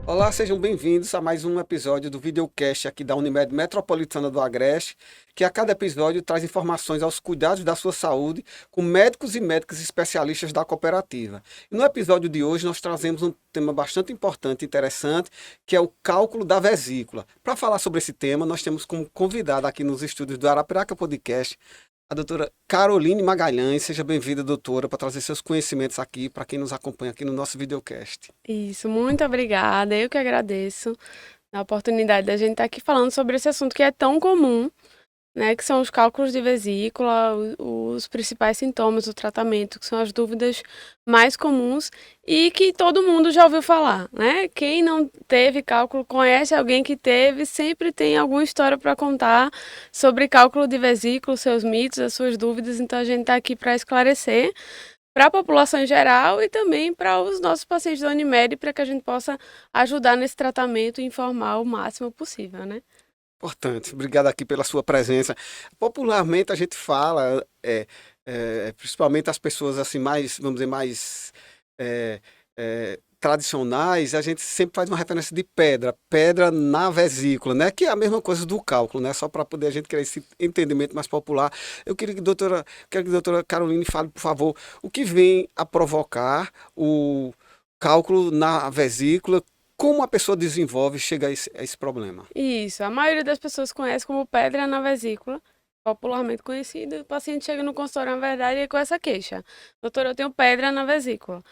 Olá, sejam bem-vindos a mais um episódio do videocast aqui da Unimed Metropolitana do Agreste, que a cada episódio traz informações aos cuidados da sua saúde com médicos e médicas especialistas da cooperativa. E no episódio de hoje nós trazemos um tema bastante importante e interessante, que é o cálculo da vesícula. Para falar sobre esse tema, nós temos como convidada aqui nos estúdios do Arapiraca Podcast a doutora Caroline Magalhães. Seja bem-vinda, doutora, para trazer seus conhecimentos aqui para quem nos acompanha aqui no nosso videocast. Isso, muito obrigada. Eu que agradeço a oportunidade da gente estar aqui falando sobre esse assunto que é tão comum, né? Que são os cálculos de vesícula, os principais sintomas do tratamento, que são as dúvidas mais comuns e que todo mundo já ouviu falar, né? Quem não teve cálculo, conhece alguém que teve, sempre tem alguma história para contar sobre cálculo de vesícula, seus mitos, as suas dúvidas. Então a gente está aqui para esclarecer para a população em geral e também para os nossos pacientes da Unimed, para que a gente possa ajudar nesse tratamento e informar o máximo possível, né? Importante. Obrigado aqui pela sua presença. Popularmente a gente fala, principalmente as pessoas assim mais, vamos dizer, mais é, tradicionais, a gente sempre faz uma referência de pedra, pedra na vesícula, né? Que é a mesma coisa do cálculo, né? Só para poder a gente criar esse entendimento mais popular. Eu quero que a doutora Caroline fale, por favor, o que vem a provocar o cálculo na vesícula, como a pessoa desenvolve e chega a esse problema. Isso, a maioria das pessoas conhece como pedra na vesícula, popularmente conhecido. O paciente chega no consultório, na verdade, com essa queixa. Doutor, eu tenho pedra na vesícula.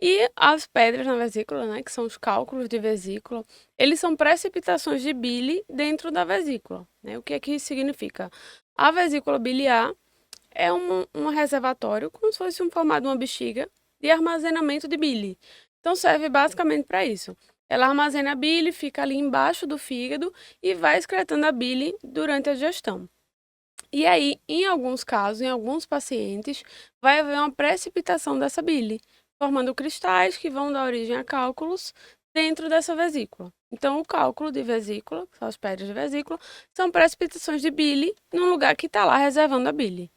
E as pedras na vesícula, né, que são os cálculos de vesícula, eles são precipitações de bile dentro da vesícula, né? O que é que isso significa? A vesícula biliar é um reservatório, como se fosse um formato de uma bexiga, de armazenamento de bile. Então serve basicamente para isso. Ela armazena a bile, fica ali embaixo do fígado e vai excretando a bile durante a digestão. E aí, em alguns casos, em alguns pacientes, vai haver uma precipitação dessa bile, formando cristais que vão dar origem a cálculos dentro dessa vesícula. Então, o cálculo de vesícula, que são as pedras de vesícula, são precipitações de bile num lugar que está lá reservando a bile.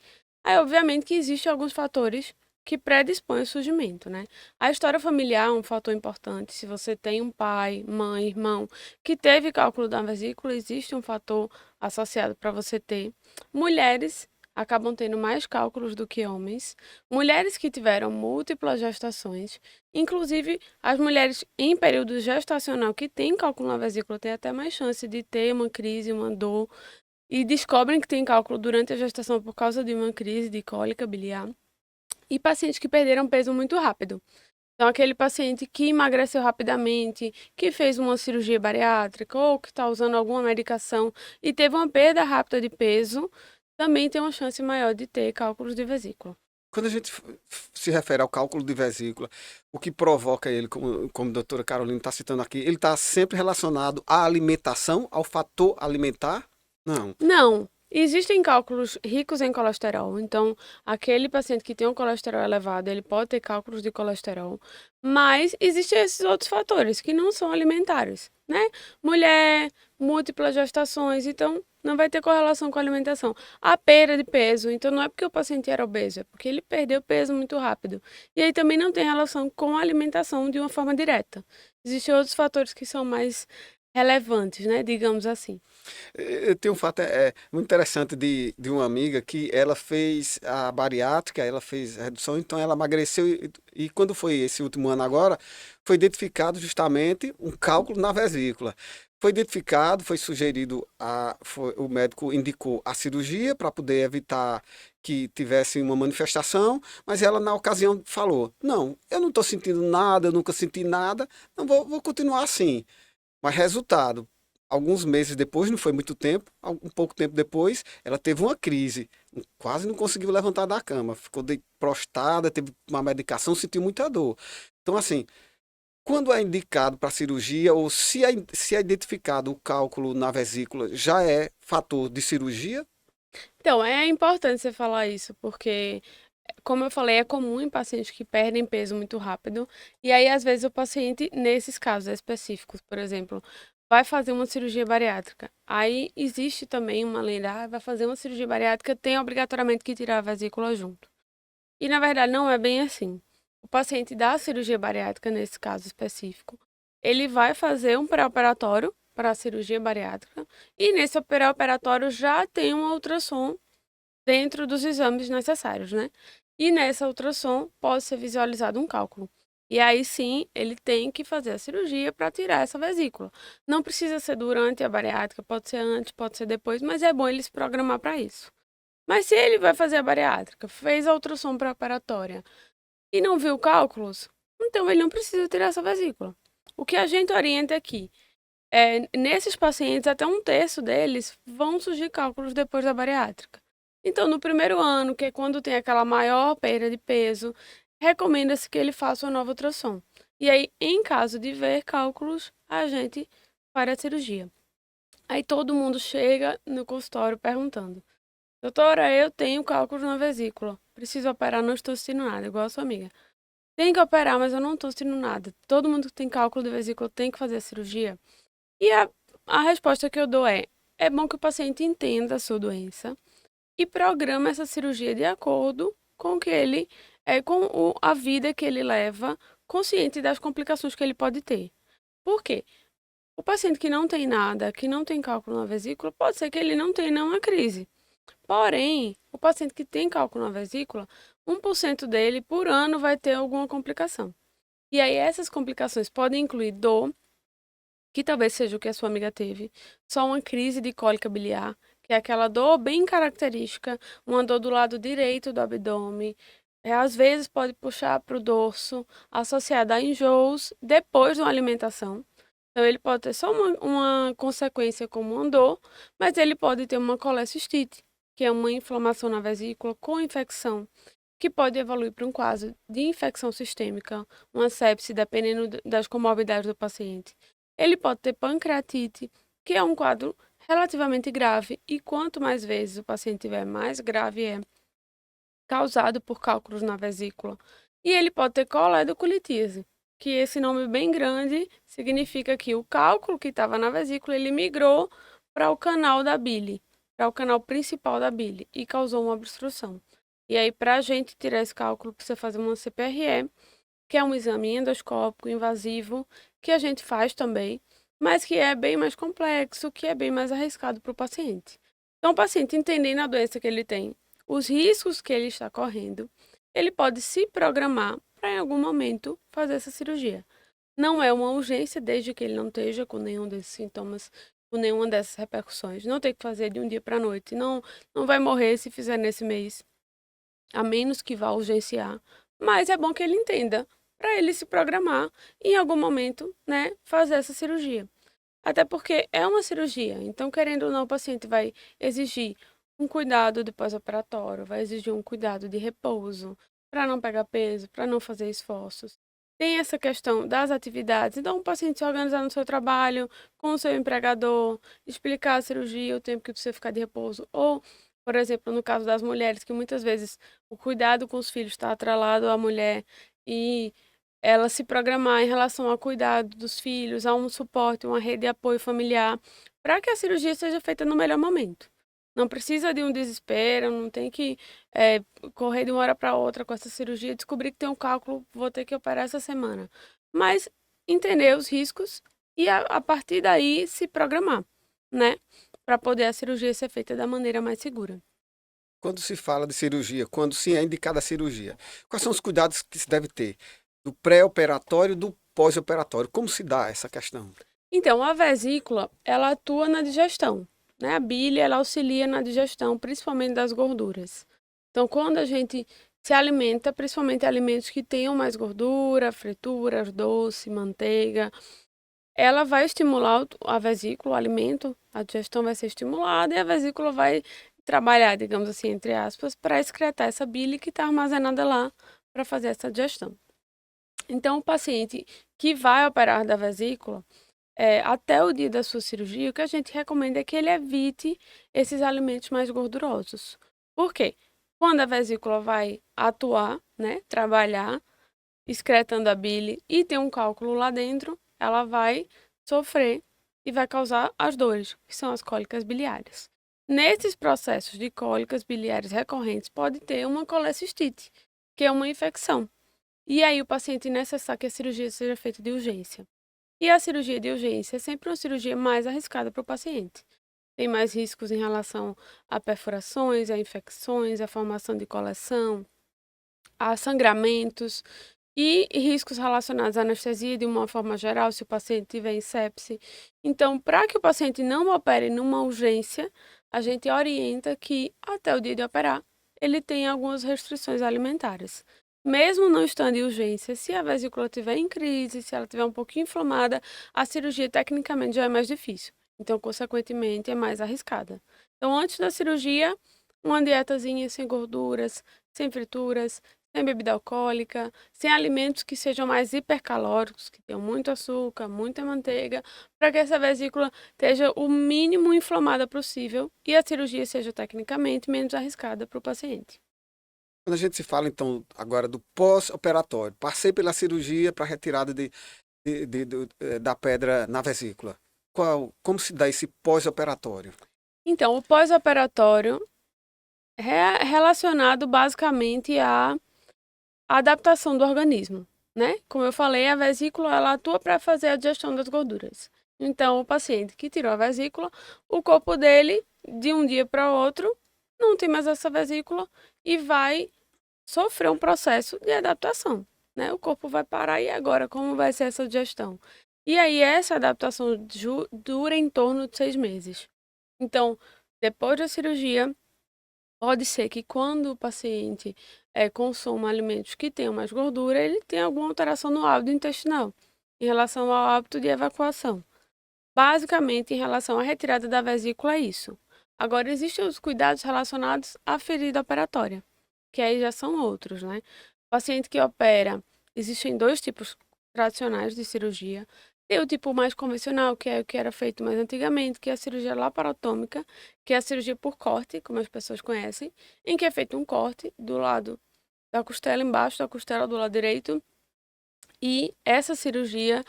Aí, obviamente, que existem alguns fatores que predispõem ao surgimento, né? A história familiar é um fator importante. Se você tem um pai, mãe, irmão que teve cálculo da vesícula, existe um fator associado para você ter. Mulheres acabam tendo mais cálculos do que homens. Mulheres que tiveram múltiplas gestações, inclusive as mulheres em período gestacional que têm cálculo na vesícula têm até mais chance de ter uma crise, uma dor e descobrem que tem cálculo durante a gestação por causa de uma crise de cólica biliar. E pacientes que perderam peso muito rápido. Então, aquele paciente que emagreceu rapidamente, que fez uma cirurgia bariátrica ou que está usando alguma medicação e teve uma perda rápida de peso, também tem uma chance maior de ter cálculos de vesícula. Quando a gente se refere ao cálculo de vesícula, o que provoca ele, como a doutora Carolina está citando aqui, ele está sempre relacionado à alimentação, ao fator alimentar? Não. Não, existem cálculos ricos em colesterol. Então, aquele paciente que tem um colesterol elevado, ele pode ter cálculos de colesterol. Mas existem esses outros fatores que não são alimentares, né? Mulher, múltiplas gestações, então não vai ter correlação com a alimentação. A perda de peso, então não é porque o paciente era obeso, é porque ele perdeu peso muito rápido. E aí também não tem relação com a alimentação de uma forma direta. Existem outros fatores que são mais relevantes, né? Digamos assim. Eu tenho um fato muito interessante de uma amiga que ela fez a bariátrica, ela fez a redução, então ela emagreceu e quando foi esse último ano agora, foi identificado justamente um cálculo na vesícula. Foi identificado, foi sugerido, o médico indicou a cirurgia para poder evitar que tivesse uma manifestação, mas ela na ocasião falou: não, eu não estou sentindo nada, eu nunca senti nada, não vou continuar assim. Mas resultado, alguns meses depois, não foi muito tempo, um pouco tempo depois, ela teve uma crise, quase não conseguiu levantar da cama, ficou prostrada, teve uma medicação, sentiu muita dor. Então, assim, quando é indicado para cirurgia, ou se é identificado o cálculo na vesícula, já é fator de cirurgia? Então, é importante você falar isso, porque, como eu falei, é comum em pacientes que perdem peso muito rápido. E aí, às vezes, o paciente, nesses casos específicos, por exemplo, vai fazer uma cirurgia bariátrica. Aí existe também uma lei, vai fazer uma cirurgia bariátrica, tem obrigatoriamente que tirar a vesícula junto. E, na verdade, não é bem assim. O paciente da cirurgia bariátrica, nesse caso específico, ele vai fazer um pré-operatório para a cirurgia bariátrica e nesse pré-operatório já tem um ultrassom dentro dos exames necessários, né? E nessa ultrassom pode ser visualizado um cálculo. E aí sim, ele tem que fazer a cirurgia para tirar essa vesícula. Não precisa ser durante a bariátrica, pode ser antes, pode ser depois, mas é bom ele se programar para isso. Mas se ele vai fazer a bariátrica, fez a ultrassom pré-operatória e não viu cálculos, então ele não precisa tirar essa vesícula. O que a gente orienta aqui nesses pacientes, até um terço deles vão surgir cálculos depois da bariátrica. Então, no primeiro ano, que é quando tem aquela maior perda de peso, recomenda-se que ele faça uma nova ultrassom. E aí, em caso de ver cálculos, a gente faz a cirurgia. Aí todo mundo chega no consultório perguntando: doutora, eu tenho cálculos na vesícula. Preciso operar, não estou sentindo nada, igual a sua amiga. Tem que operar, mas eu não estou sentindo nada. Todo mundo que tem cálculo de vesícula tem que fazer a cirurgia. E a resposta que eu dou é bom que o paciente entenda a sua doença e programa essa cirurgia de acordo com o que ele, a vida que ele leva, consciente das complicações que ele pode ter. Por quê? O paciente que não tem nada, que não tem cálculo na vesícula, pode ser que ele não tenha nenhuma crise. Porém, o paciente que tem cálculo na vesícula, 1% dele por ano vai ter alguma complicação. E aí essas complicações podem incluir dor, que talvez seja o que a sua amiga teve, só uma crise de cólica biliar, que é aquela dor bem característica, uma dor do lado direito do abdômen, às vezes pode puxar para o dorso, associada a enjoos depois de uma alimentação. Então, ele pode ter só uma consequência como uma dor, mas ele pode ter uma colecistite, que é uma inflamação na vesícula com infecção, que pode evoluir para um quadro de infecção sistêmica, uma sepse, dependendo das comorbidades do paciente. Ele pode ter pancreatite, que é um quadro relativamente grave, e quanto mais vezes o paciente tiver, mais grave é, causado por cálculos na vesícula. E ele pode ter coledocolitíase, que esse nome bem grande significa que o cálculo que estava na vesícula, ele migrou para o canal da bile, para o canal principal da bile, e causou uma obstrução. E aí, para a gente tirar esse cálculo, precisa fazer uma CPRE, que é um exame endoscópico invasivo, que a gente faz também, mas que é bem mais complexo, que é bem mais arriscado para o paciente. Então, o paciente entendendo a doença que ele tem, os riscos que ele está correndo, ele pode se programar para em algum momento fazer essa cirurgia. Não é uma urgência, desde que ele não esteja com nenhum desses sintomas, com nenhuma dessas repercussões. Não tem que fazer de um dia para a noite. Não vai morrer se fizer nesse mês, a menos que vá urgenciar. Mas é bom que ele entenda, para ele se programar e em algum momento, né, fazer essa cirurgia. Até porque é uma cirurgia, então, querendo ou não, o paciente vai exigir um cuidado de pós-operatório, vai exigir um cuidado de repouso, para não pegar peso, para não fazer esforços. Tem essa questão das atividades, então o paciente se organizar no seu trabalho, com o seu empregador, explicar a cirurgia, o tempo que você ficar de repouso, ou, por exemplo, no caso das mulheres, que muitas vezes o cuidado com os filhos está atrelado à mulher e ela se programar em relação ao cuidado dos filhos, a um suporte, uma rede de apoio familiar, para que a cirurgia seja feita no melhor momento. Não precisa de um desespero, não tem que correr de uma hora para outra com essa cirurgia, descobrir que tem um cálculo, vou ter que operar essa semana. Mas entender os riscos e a partir daí se programar, né? Para poder a cirurgia ser feita da maneira mais segura. Quando se fala de cirurgia, quando se é indicada a cirurgia, quais são os cuidados que se deve ter? Do pré-operatório e do pós-operatório. Como se dá essa questão? Então, a vesícula, ela atua na digestão, né? A bile, ela auxilia na digestão, principalmente das gorduras. Então, quando a gente se alimenta, principalmente alimentos que tenham mais gordura, frituras, doce, manteiga, ela vai estimular a vesícula, o alimento, a digestão vai ser estimulada e a vesícula vai trabalhar, digamos assim, entre aspas, para excretar essa bile que está armazenada lá para fazer essa digestão. Então, o paciente que vai operar da vesícula, até o dia da sua cirurgia, o que a gente recomenda é que ele evite esses alimentos mais gordurosos. Por quê? Quando a vesícula vai atuar, né, trabalhar, excretando a bile e tem um cálculo lá dentro, ela vai sofrer e vai causar as dores, que são as cólicas biliares. Nesses processos de cólicas biliares recorrentes, pode ter uma colecistite, que é uma infecção. E aí o paciente necessita que a cirurgia seja feita de urgência. E a cirurgia de urgência é sempre uma cirurgia mais arriscada para o paciente. Tem mais riscos em relação a perfurações, a infecções, a formação de coleção, a sangramentos e riscos relacionados à anestesia de uma forma geral, se o paciente tiver em sepse. Então, para que o paciente não opere numa urgência, a gente orienta que até o dia de operar, ele tenha algumas restrições alimentares. Mesmo não estando em urgência, se a vesícula estiver em crise, se ela estiver um pouquinho inflamada, a cirurgia tecnicamente já é mais difícil. Então, consequentemente, é mais arriscada. Então, antes da cirurgia, uma dietazinha sem gorduras, sem frituras, sem bebida alcoólica, sem alimentos que sejam mais hipercalóricos, que tenham muito açúcar, muita manteiga, para que essa vesícula esteja o mínimo inflamada possível e a cirurgia seja tecnicamente menos arriscada para o paciente. Quando a gente se fala, então, agora do pós-operatório, passei pela cirurgia para retirada da pedra na vesícula. Como se dá esse pós-operatório? Então, o pós-operatório é relacionado basicamente à adaptação do organismo, né? Como eu falei, a vesícula ela atua para fazer a digestão das gorduras. Então, o paciente que tirou a vesícula, o corpo dele, de um dia para outro, não tem mais essa vesícula e vai sofrer um processo de adaptação, né? O corpo vai parar e agora como vai ser essa digestão? E aí essa adaptação dura em torno de 6 meses. Então, depois da cirurgia, pode ser que quando o paciente consuma alimentos que tenham mais gordura, ele tenha alguma alteração no hábito intestinal, em relação ao hábito de evacuação. Basicamente, em relação à retirada da vesícula, é isso. Agora, existem os cuidados relacionados à ferida operatória, que aí já são outros, né? O paciente que opera, existem dois tipos tradicionais de cirurgia. Tem o tipo mais convencional, que é o que era feito mais antigamente, que é a cirurgia laparotômica, que é a cirurgia por corte, como as pessoas conhecem, em que é feito um corte do lado da costela, embaixo da costela do lado direito, e essa cirurgia,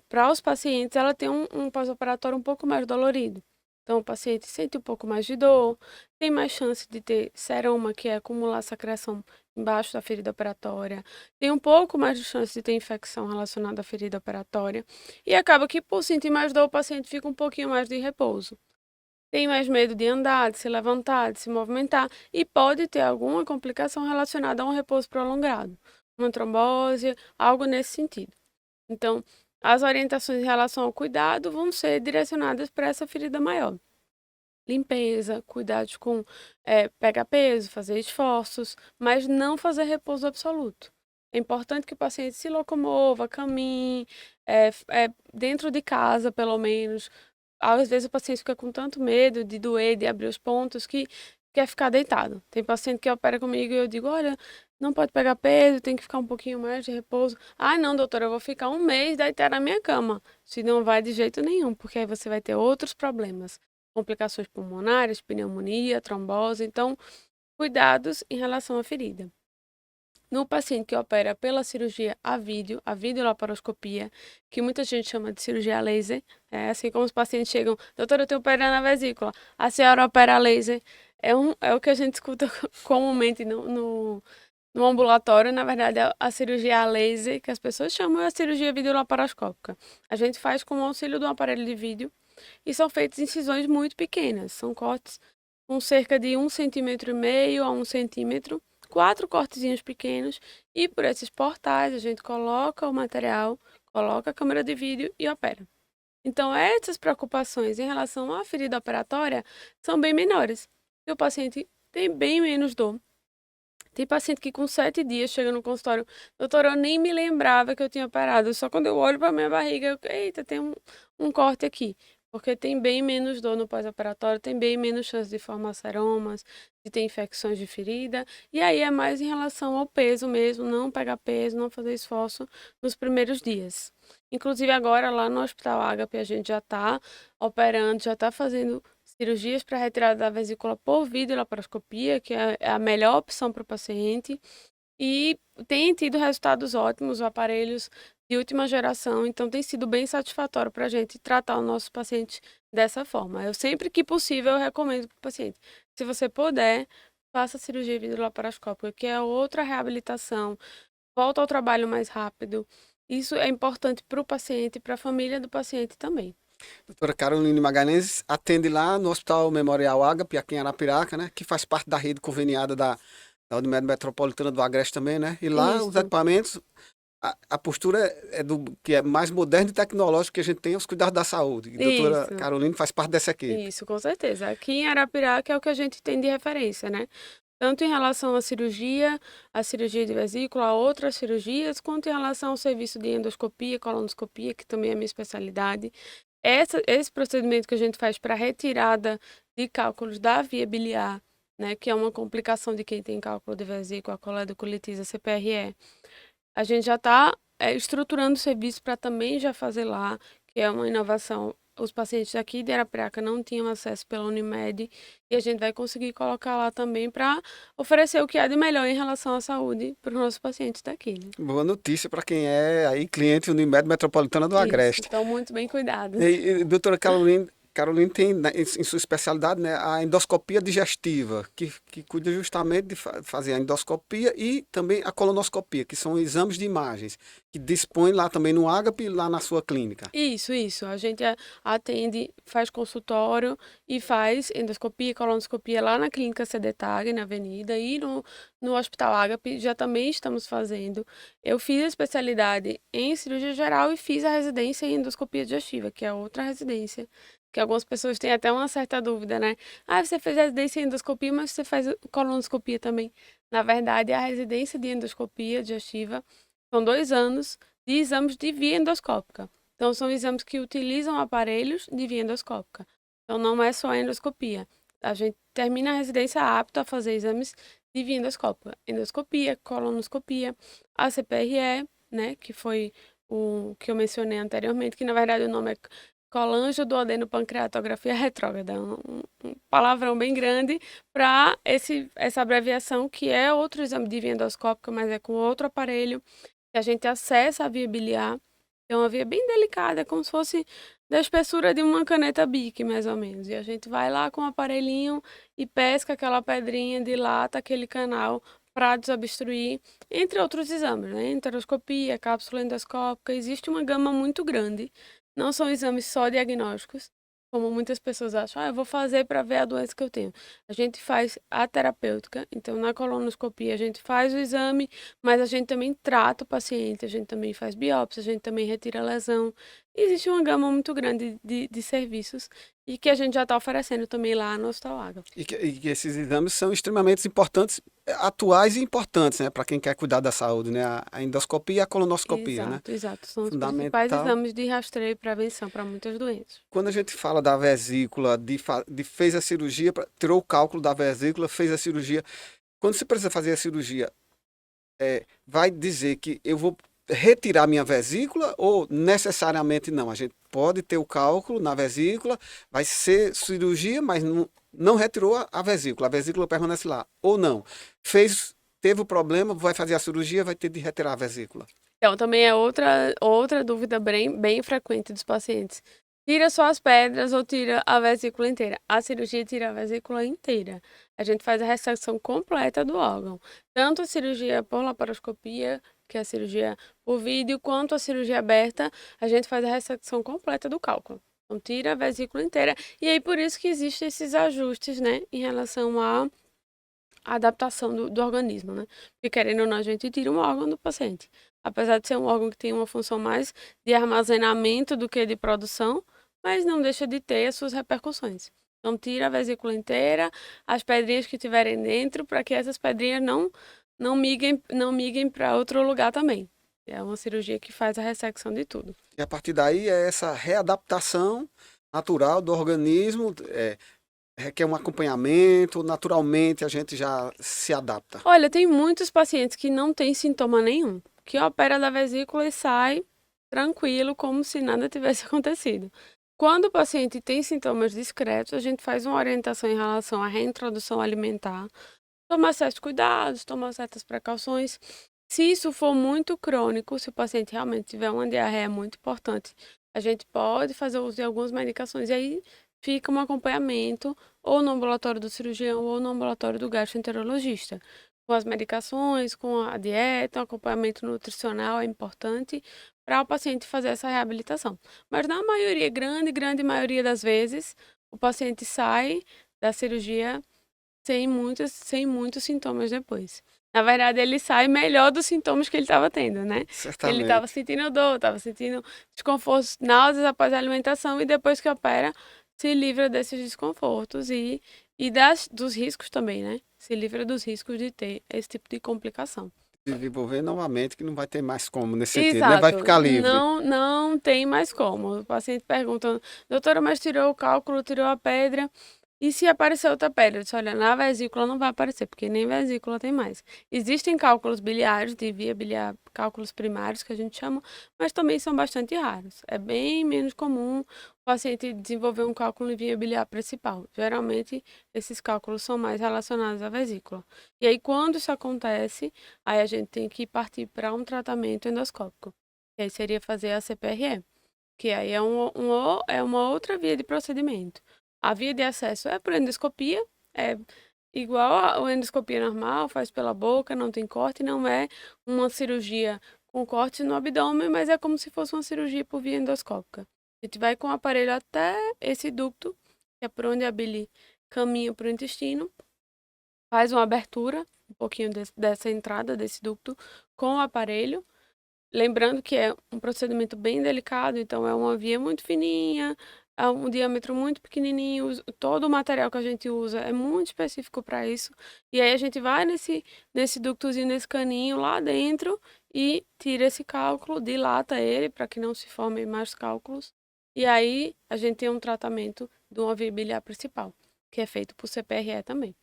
para os pacientes, ela tem um pós-operatório um pouco mais dolorido. Então, o paciente sente um pouco mais de dor, tem mais chance de ter seroma, que é acumular secreção embaixo da ferida operatória, tem um pouco mais de chance de ter infecção relacionada à ferida operatória, e acaba que, por sentir mais dor, o paciente fica um pouquinho mais de repouso. Tem mais medo de andar, de se levantar, de se movimentar, e pode ter alguma complicação relacionada a um repouso prolongado, uma trombose, algo nesse sentido. Então, as orientações em relação ao cuidado vão ser direcionadas para essa ferida maior. Limpeza, cuidados com pegar peso, fazer esforços, mas não fazer repouso absoluto. É importante que o paciente se locomova, caminhe, dentro de casa, pelo menos. Às vezes o paciente fica com tanto medo de doer, de abrir os pontos, que quer ficar deitado. Tem paciente que opera comigo e eu digo, olha, não pode pegar peso, tem que ficar um pouquinho mais de repouso. Ah, não, doutora, eu vou ficar um mês deitada na minha cama. Se não vai de jeito nenhum, porque aí você vai ter outros problemas. Complicações pulmonares, pneumonia, trombose. Então, cuidados em relação à ferida. No paciente que opera pela cirurgia a videolaparoscopia, que muita gente chama de cirurgia a laser, assim como os pacientes chegam, doutora, eu tenho pedra na vesícula, a senhora opera a laser, é o que a gente escuta comumente no ambulatório, na verdade, a cirurgia a laser, que as pessoas chamam, é a cirurgia videolaparoscópica. A gente faz com o auxílio de um aparelho de vídeo e são feitas incisões muito pequenas, são cortes com cerca de 1,5 cm a 1 cm, 4 cortezinhos pequenos, e por esses portais a gente coloca o material, coloca a câmera de vídeo e opera. Então, essas preocupações em relação à ferida operatória são bem menores, e o paciente tem bem menos dor. Tem paciente que com 7 dias chega no consultório, doutora, eu nem me lembrava que eu tinha operado, só quando eu olho para minha barriga, eita, tem um corte aqui. Porque tem bem menos dor no pós-operatório, tem bem menos chance de formar seromas, de ter infecções de ferida. E aí é mais em relação ao peso mesmo, não pegar peso, não fazer esforço nos primeiros dias. Inclusive agora lá no Hospital Ágape a gente já está operando, já está fazendo cirurgias para retirada da vesícula por videolaparoscopia, que é a melhor opção para o paciente. E tem tido resultados ótimos, aparelhos de última geração, então tem sido bem satisfatório para a gente tratar o nosso paciente dessa forma. Eu sempre que possível eu recomendo para o paciente, se você puder, faça a cirurgia videolaparoscópica, que é outra reabilitação, volta ao trabalho mais rápido, Isso é importante para o paciente e para a família do paciente também. Doutora Caroline Magalhães atende lá no Hospital Memorial Ágape, aqui em Arapiraca, né? Que faz parte da rede conveniada da Unimed Metropolitana do Agreste também, né? E lá os Isso, equipamentos, a postura é do que é mais moderno e tecnológico que a gente tem, é os cuidados da saúde. E a doutora isso. Caroline faz parte dessa equipe. Isso, com certeza. Aqui em Arapiraca é o que a gente tem de referência, né? Tanto em relação à cirurgia de vesícula, a outras cirurgias, quanto em relação ao serviço de endoscopia, colonoscopia, que também é a minha especialidade. Esse procedimento que a gente faz para retirada de cálculos da via biliar, né, que é uma complicação de quem tem cálculo de vesícula, coledocolitis, CPRE, a gente já está estruturando o serviço para também já fazer lá, que é uma inovação. Os pacientes aqui de Arapiraca não tinham acesso pela Unimed e a gente vai conseguir colocar lá também para oferecer o que há de melhor em relação à saúde para os nossos pacientes daqui, né? Boa notícia para quem é aí cliente Unimed Metropolitana do Isso, Agreste. estão muito bem cuidados. E doutora Caroline tem em sua especialidade, né, a endoscopia digestiva, que cuida justamente de fazer a endoscopia e também a colonoscopia, que são exames de imagens, que dispõe lá também no Ágape, lá na sua clínica. Isso. A gente atende, faz consultório e faz endoscopia e colonoscopia lá na Clínica Cedetag, na Avenida, e no Hospital Ágape já também estamos fazendo. Eu fiz a especialidade em cirurgia geral e fiz a residência em endoscopia digestiva, que é outra residência, que algumas pessoas têm até uma certa dúvida, né? Ah, você fez residência em endoscopia, mas você faz colonoscopia também. Na verdade, a residência de endoscopia digestiva são 2 anos de exames de via endoscópica. Então, são exames que utilizam aparelhos de via endoscópica. Então, não é só a endoscopia. A gente termina a residência apto a fazer exames de via endoscópica. Endoscopia, colonoscopia, a CPRE, né, que foi o que eu mencionei anteriormente, que na verdade o nome é colangioduodenopancreatografia retrógrada. Um palavrão bem grande para essa abreviação, que é outro exame de via endoscópica, mas é com outro aparelho que a gente acessa a via biliar. É uma via bem delicada, como se fosse da espessura de uma caneta Bic, mais ou menos. E a gente vai lá com o aparelhinho e pesca aquela pedrinha, dilata aquele canal para desobstruir, entre outros exames, né? Enteroscopia, cápsula endoscópica, existe uma gama muito grande. Não são exames só diagnósticos, como muitas pessoas acham. Ah, eu vou fazer para ver a doença que eu tenho. A gente faz a terapêutica, então na colonoscopia a gente faz o exame, mas a gente também trata o paciente, a gente também faz biópsia, a gente também retira a lesão. Existe uma gama muito grande de serviços e que a gente já está oferecendo também lá no Hospital Ágape. E que esses exames são extremamente importantes, atuais e importantes, né, para quem quer cuidar da saúde, né, a endoscopia e a colonoscopia, né, Exato. São os principais fundamental. exames de rastreio e prevenção para muitas doenças. Quando a gente fala da vesícula, fez a cirurgia, tirou o cálculo da vesícula, fez a cirurgia. Quando você precisa fazer a cirurgia, vai dizer que eu vou retirar minha vesícula ou necessariamente não? A gente pode ter o cálculo na vesícula, vai ser cirurgia, mas não retirou a vesícula permanece lá. Ou não. Teve o problema, vai fazer a cirurgia, vai ter de retirar a vesícula. Então, também é outra dúvida bem frequente dos pacientes. Tira só as pedras ou tira a vesícula inteira? A cirurgia tira a vesícula inteira. A gente faz a ressecção completa do órgão. Tanto a cirurgia por laparoscopia, que é a cirurgia por vídeo, quanto a cirurgia aberta, a gente faz a ressecção completa do cálculo. Então, tira a vesícula inteira. E aí, por isso que existem esses ajustes, né, em relação à adaptação do organismo, né? Porque, querendo ou não, a gente tira um órgão do paciente. Apesar de ser um órgão que tem uma função mais de armazenamento do que de produção, mas não deixa de ter as suas repercussões. Então, tira a vesícula inteira, as pedrinhas que tiverem dentro, para que essas pedrinhas não migrem para outro lugar também. É uma cirurgia que faz a ressecção de tudo. E a partir daí é essa readaptação natural do organismo, requer um acompanhamento, naturalmente a gente já se adapta. Olha, tem muitos pacientes que não têm sintoma nenhum, que opera da vesícula e sai tranquilo, como se nada tivesse acontecido. Quando o paciente tem sintomas discretos, a gente faz uma orientação em relação à reintrodução alimentar, tomar certos cuidados, tomar certas precauções. Se isso for muito crônico, se o paciente realmente tiver uma diarreia muito importante, a gente pode fazer uso de algumas medicações e aí fica um acompanhamento ou no ambulatório do cirurgião ou no ambulatório do gastroenterologista. Com as medicações, com a dieta, o acompanhamento nutricional é importante para o paciente fazer essa reabilitação. Mas na maioria, grande maioria das vezes, o paciente sai da cirurgia sem muitos sintomas depois. Na verdade, ele sai melhor dos sintomas que ele estava tendo, né? Ele estava Certamente. sentindo dor, estava sentindo desconfortos, náuseas após a alimentação e depois que opera, se livra desses desconfortos e dos riscos também, né? Se livra dos riscos de ter esse tipo de complicação. Desenvolver novamente, que não vai ter mais como nesse sentido, né? Vai Exato, ficar livre. não tem mais como. O paciente pergunta, doutora, mas tirou o cálculo, tirou a pedra, e se aparecer outra pedra? Eu disse, olha, na vesícula não vai aparecer, porque nem vesícula tem mais. Existem cálculos biliares, de via biliar, cálculos primários, que a gente chama, mas também são bastante raros. É bem menos comum o paciente desenvolver um cálculo em via biliar principal. Geralmente, esses cálculos são mais relacionados à vesícula. E aí, quando isso acontece, aí a gente tem que partir para um tratamento endoscópico, que aí seria fazer a CPRE, que aí é uma outra via de procedimento. A via de acesso é por endoscopia, é igual a endoscopia normal, faz pela boca, não tem corte, não é uma cirurgia com corte no abdômen, mas é como se fosse uma cirurgia por via endoscópica. A gente vai com o aparelho até esse ducto, que é por onde a bile caminha para o intestino, faz uma abertura, um pouquinho dessa entrada desse ducto com o aparelho. Lembrando que é um procedimento bem delicado, então é uma via muito fininha, é um diâmetro muito pequenininho, todo o material que a gente usa é muito específico para isso. E aí a gente vai nesse ductozinho, nesse caninho lá dentro e tira esse cálculo, dilata ele para que não se formem mais cálculos. E aí a gente tem um tratamento de uma via biliar principal, que é feito por CPRE também.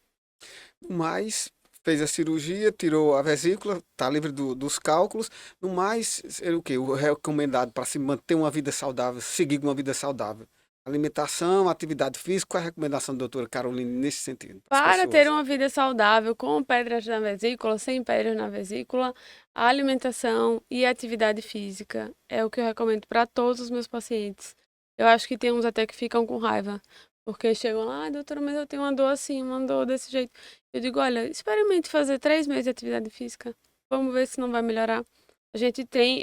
Mas fez a cirurgia, tirou a vesícula, está livre dos cálculos. No mais, seria o quê? O recomendado para se manter uma vida saudável, seguir uma vida saudável. Alimentação, atividade física, qual é a recomendação da doutora Caroline nesse sentido, para as Para ter pessoas? uma vida saudável, com pedras na vesícula, sem pedras na vesícula, a alimentação e a atividade física é o que eu recomendo para todos os meus pacientes. Eu acho que tem uns até que ficam com raiva, porque chegam lá, doutora, mas eu tenho uma dor assim, uma dor desse jeito. Eu digo, olha, experimente fazer 3 meses de atividade física, vamos ver se não vai melhorar. A gente tem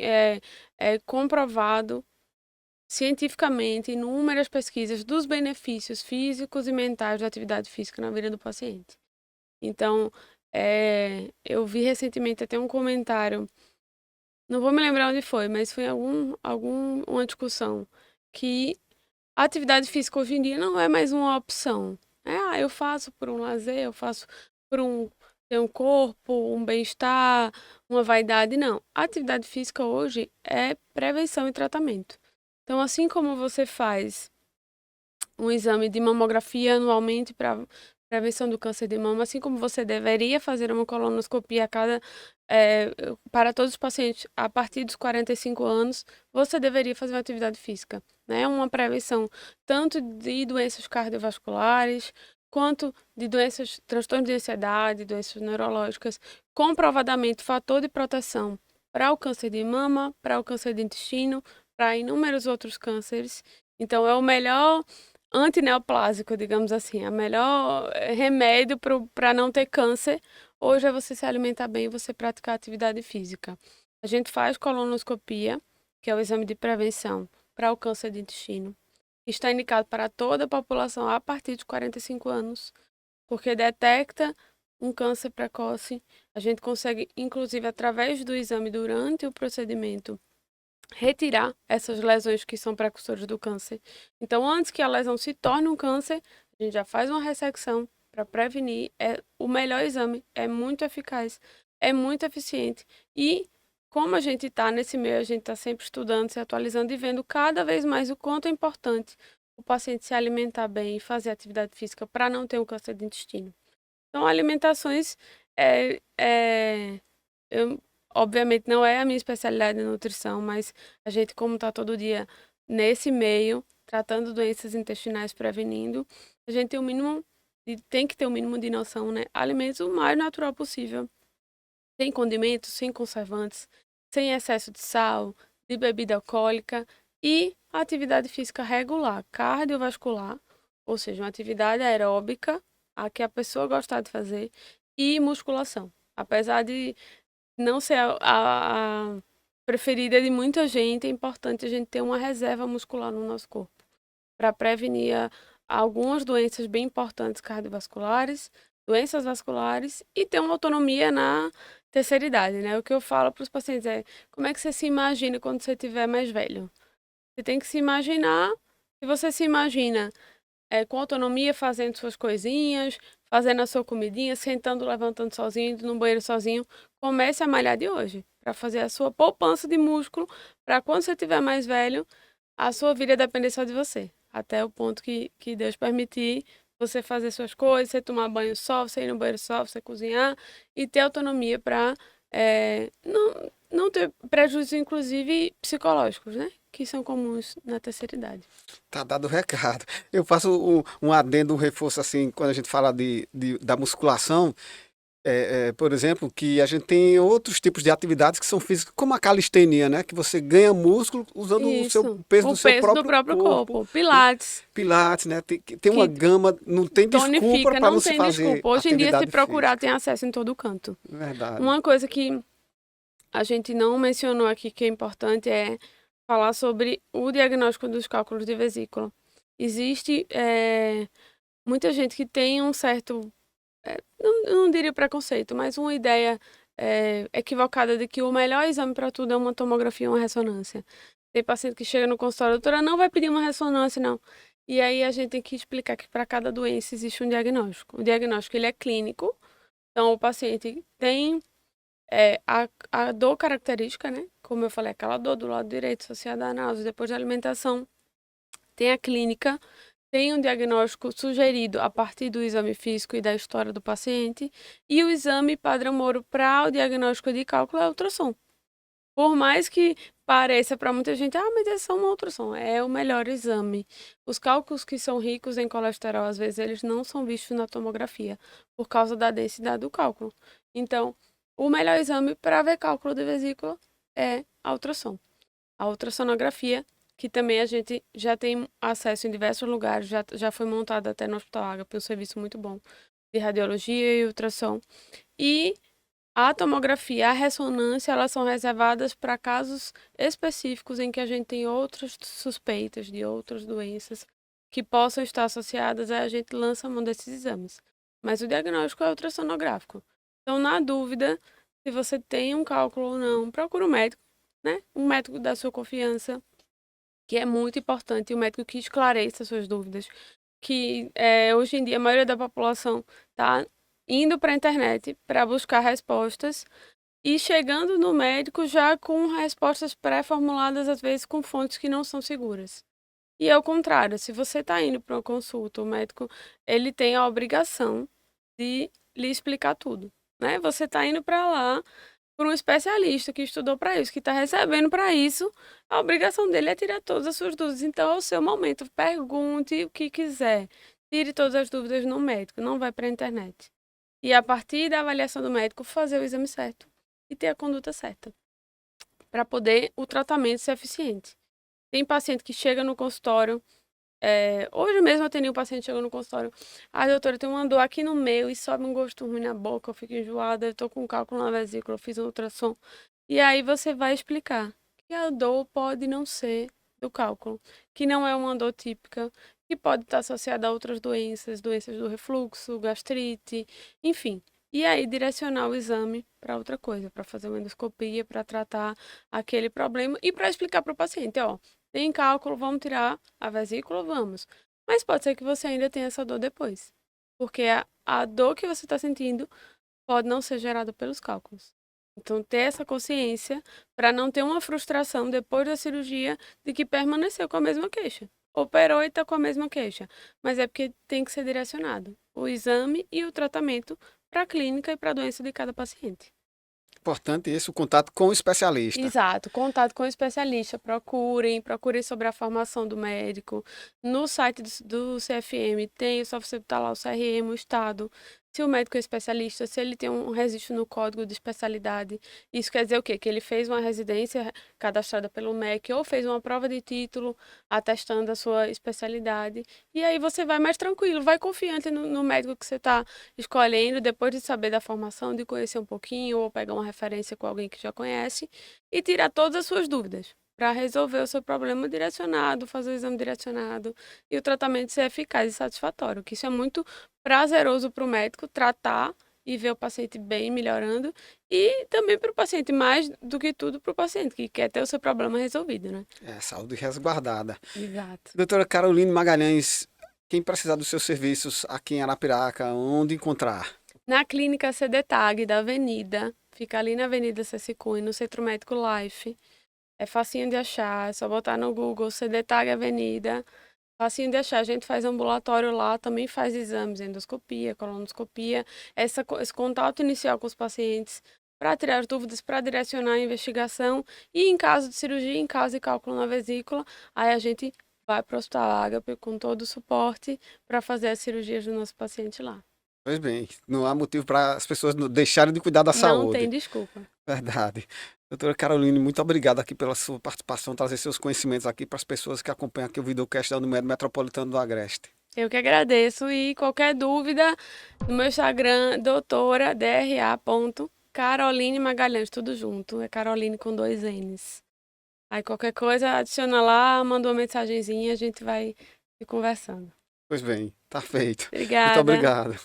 comprovado cientificamente inúmeras pesquisas dos benefícios físicos e mentais da atividade física na vida do paciente. Então, eu vi recentemente até um comentário, não vou me lembrar onde foi, mas foi uma discussão que a atividade física hoje em dia não é mais uma opção. Eu faço por um lazer, eu faço por ter um corpo, um bem-estar, uma vaidade. Não. A atividade física hoje é prevenção e tratamento. Então, assim como você faz um exame de mamografia anualmente para prevenção do câncer de mama, assim como você deveria fazer uma colonoscopia eh, para todos os pacientes a partir dos 45 anos, você deveria fazer uma atividade física, né? Uma prevenção tanto de doenças cardiovasculares, quanto de doenças, transtornos de ansiedade, doenças neurológicas, comprovadamente fator de proteção para o câncer de mama, para o câncer de intestino, para inúmeros outros cânceres. Então, é o melhor antineoplásico, digamos assim, o melhor remédio para não ter câncer. Hoje é você se alimentar bem e você praticar atividade física. A gente faz colonoscopia, que é o exame de prevenção para o câncer de intestino. Está indicado para toda a população a partir de 45 anos, porque detecta um câncer precoce. A gente consegue, inclusive, através do exame durante o procedimento, retirar essas lesões que são precursores do câncer. Então, antes que a lesão se torne um câncer, a gente já faz uma ressecção para prevenir. É o melhor exame, é muito eficaz, é muito eficiente. E como a gente está nesse meio, a gente está sempre estudando, se atualizando e vendo cada vez mais o quanto é importante o paciente se alimentar bem e fazer atividade física para não ter um câncer de intestino. Então, alimentações é, é, eu, obviamente não é a minha especialidade em nutrição, mas a gente, como está todo dia nesse meio, tratando doenças intestinais, prevenindo, a gente tem que ter o mínimo de noção, né? Alimentos o mais natural possível, sem condimentos, sem conservantes, sem excesso de sal, de bebida alcoólica e atividade física regular, cardiovascular, ou seja, uma atividade aeróbica, a que a pessoa gostar de fazer, e musculação. Apesar de não ser preferida de muita gente, é importante a gente ter uma reserva muscular no nosso corpo para prevenir algumas doenças bem importantes cardiovasculares, doenças vasculares e ter uma autonomia na terceira idade, né? O que eu falo para os pacientes é como é que você se imagina quando você estiver mais velho? Você tem que se imaginar, se você se imagina com autonomia, fazendo suas coisinhas, fazendo a sua comidinha, sentando, levantando sozinho, indo no banheiro sozinho, comece a malhar de hoje, para fazer a sua poupança de músculo, para quando você estiver mais velho, a sua vida depender só de você. Até o ponto que Deus permitir você fazer suas coisas, você tomar banho só, você ir no banheiro só, você cozinhar e ter autonomia para não ter prejuízos, inclusive psicológicos, né? Que são comuns na terceira idade. Tá dado o recado. Eu faço um adendo, um reforço assim, quando a gente fala da musculação, por exemplo, que a gente tem outros tipos de atividades que são físicas, como a calistenia, né? Que você ganha músculo usando o Isso. peso O do seu peso do próprio próprio corpo. corpo. Pilates, Pilates, né? Tem uma que gama, não tem desculpa tonifica, para não não se tem fazer desculpa. Hoje em dia, se atividade procurar, física. tem acesso em todo canto. Verdade. Uma coisa que a gente não mencionou aqui que é importante é falar sobre o diagnóstico dos cálculos de vesícula. Existe muita gente que tem um certo, não diria preconceito, mas uma ideia equivocada de que o melhor exame para tudo é uma tomografia ou uma ressonância. Tem paciente que chega no consultório, doutora, não vai pedir uma ressonância, não. E aí a gente tem que explicar que para cada doença existe um diagnóstico. O diagnóstico ele é clínico, então o paciente tem a dor característica, né? Como eu falei, aquela dor do lado direito associada à náusea depois da alimentação. Tem a clínica, tem um diagnóstico sugerido a partir do exame físico e da história do paciente. E o exame padrão Moro para o diagnóstico de cálculo é ultrassom. Por mais que pareça para muita gente, mas é só uma ultrassom, é o melhor exame. Os cálculos que são ricos em colesterol, às vezes, eles não são vistos na tomografia, por causa da densidade do cálculo. Então, o melhor exame para ver cálculo de vesícula é a ultrassom. A ultrassonografia, que também a gente já tem acesso em diversos lugares, já foi montada até no Hospital Ágape, um serviço muito bom de radiologia e ultrassom. E a tomografia, a ressonância, elas são reservadas para casos específicos em que a gente tem outras suspeitas de outras doenças que possam estar associadas, aí a gente lança a mão desses exames. Mas o diagnóstico é ultrassonográfico. Então, na dúvida, se você tem um cálculo ou não, procure um médico, né? Um médico da sua confiança, que é muito importante, um médico que esclareça suas dúvidas. Que hoje em dia a maioria da população está indo para a internet para buscar respostas e chegando no médico já com respostas pré-formuladas, às vezes com fontes que não são seguras. E ao contrário, se você está indo para uma consulta, o médico ele tem a obrigação de lhe explicar tudo, né? Você está indo para lá por um especialista que estudou para isso, que está recebendo para isso, a obrigação dele é tirar todas as suas dúvidas. Então, é o seu momento, pergunte o que quiser, tire todas as dúvidas no médico, não vai para a internet. E a partir da avaliação do médico, fazer o exame certo e ter a conduta certa, para poder o tratamento ser eficiente. Tem paciente que chega no consultório, hoje mesmo eu atendi um paciente que chegou no consultório. Doutora, eu tenho uma dor aqui no meio e sobe um gosto ruim na boca, eu fico enjoada, eu tô com um cálculo na vesícula, eu fiz um ultrassom. E aí você vai explicar que a dor pode não ser do cálculo, que não é uma dor típica, que pode estar associada a outras doenças, doenças do refluxo, gastrite, enfim. E aí direcionar o exame para outra coisa, para fazer uma endoscopia, para tratar aquele problema e para explicar para o paciente, ó, tem cálculo, vamos tirar a vesícula, vamos. Mas pode ser que você ainda tenha essa dor depois. Porque a dor que você está sentindo pode não ser gerada pelos cálculos. Então, ter essa consciência para não ter uma frustração depois da cirurgia de que permaneceu com a mesma queixa. Operou e está com a mesma queixa. Mas é porque tem que ser direcionado o exame e o tratamento para a clínica e para a doença de cada paciente. Importante esse, o contato com o especialista. Exato, contato com o especialista, procurem sobre a formação do médico. No site do CFM tem, só você botar lá o CRM, o estado, Se o médico é especialista, se ele tem um registro no código de especialidade, isso quer dizer o quê? Que ele fez uma residência cadastrada pelo MEC ou fez uma prova de título atestando a sua especialidade. E aí você vai mais tranquilo, vai confiante no médico que você está escolhendo, depois de saber da formação, de conhecer um pouquinho, ou pegar uma referência com alguém que já conhece, e tirar todas as suas dúvidas para resolver o seu problema direcionado, fazer o exame direcionado e o tratamento ser eficaz e satisfatório, que isso é muito prazeroso para o médico tratar e ver o paciente bem, melhorando, e também para o paciente, mais do que tudo para o paciente, que quer ter o seu problema resolvido, né? É, saúde resguardada. Exato. Doutora Caroline Magalhães, quem precisar dos seus serviços aqui em Arapiraca, onde encontrar? Na clínica CDTAG da Avenida, fica ali na Avenida Cecicunha, no Centro Médico Life. É facinho de achar, é só botar no Google CDTAG Avenida. Facinho de achar, a gente faz ambulatório lá, também faz exames, endoscopia, colonoscopia, esse contato inicial com os pacientes para tirar dúvidas, para direcionar a investigação e em caso de cirurgia, em caso de cálculo na vesícula, aí a gente vai para o Hospital Ágape com todo o suporte para fazer as cirurgias do nosso paciente lá. Pois bem, não há motivo para as pessoas deixarem de cuidar da Não tem saúde. desculpa. Verdade. Doutora Caroline, muito obrigado aqui pela sua participação, trazer seus conhecimentos aqui para as pessoas que acompanham aqui o videocast da Unimed Metropolitano do Agreste. Eu que agradeço e qualquer dúvida no meu Instagram, doutora.dra.caroline Magalhães, tudo junto, é Caroline com 2 N's. Aí qualquer coisa adiciona lá, manda uma mensagenzinha, a gente vai conversando. Pois bem, tá feito. Muito Obrigada. obrigado.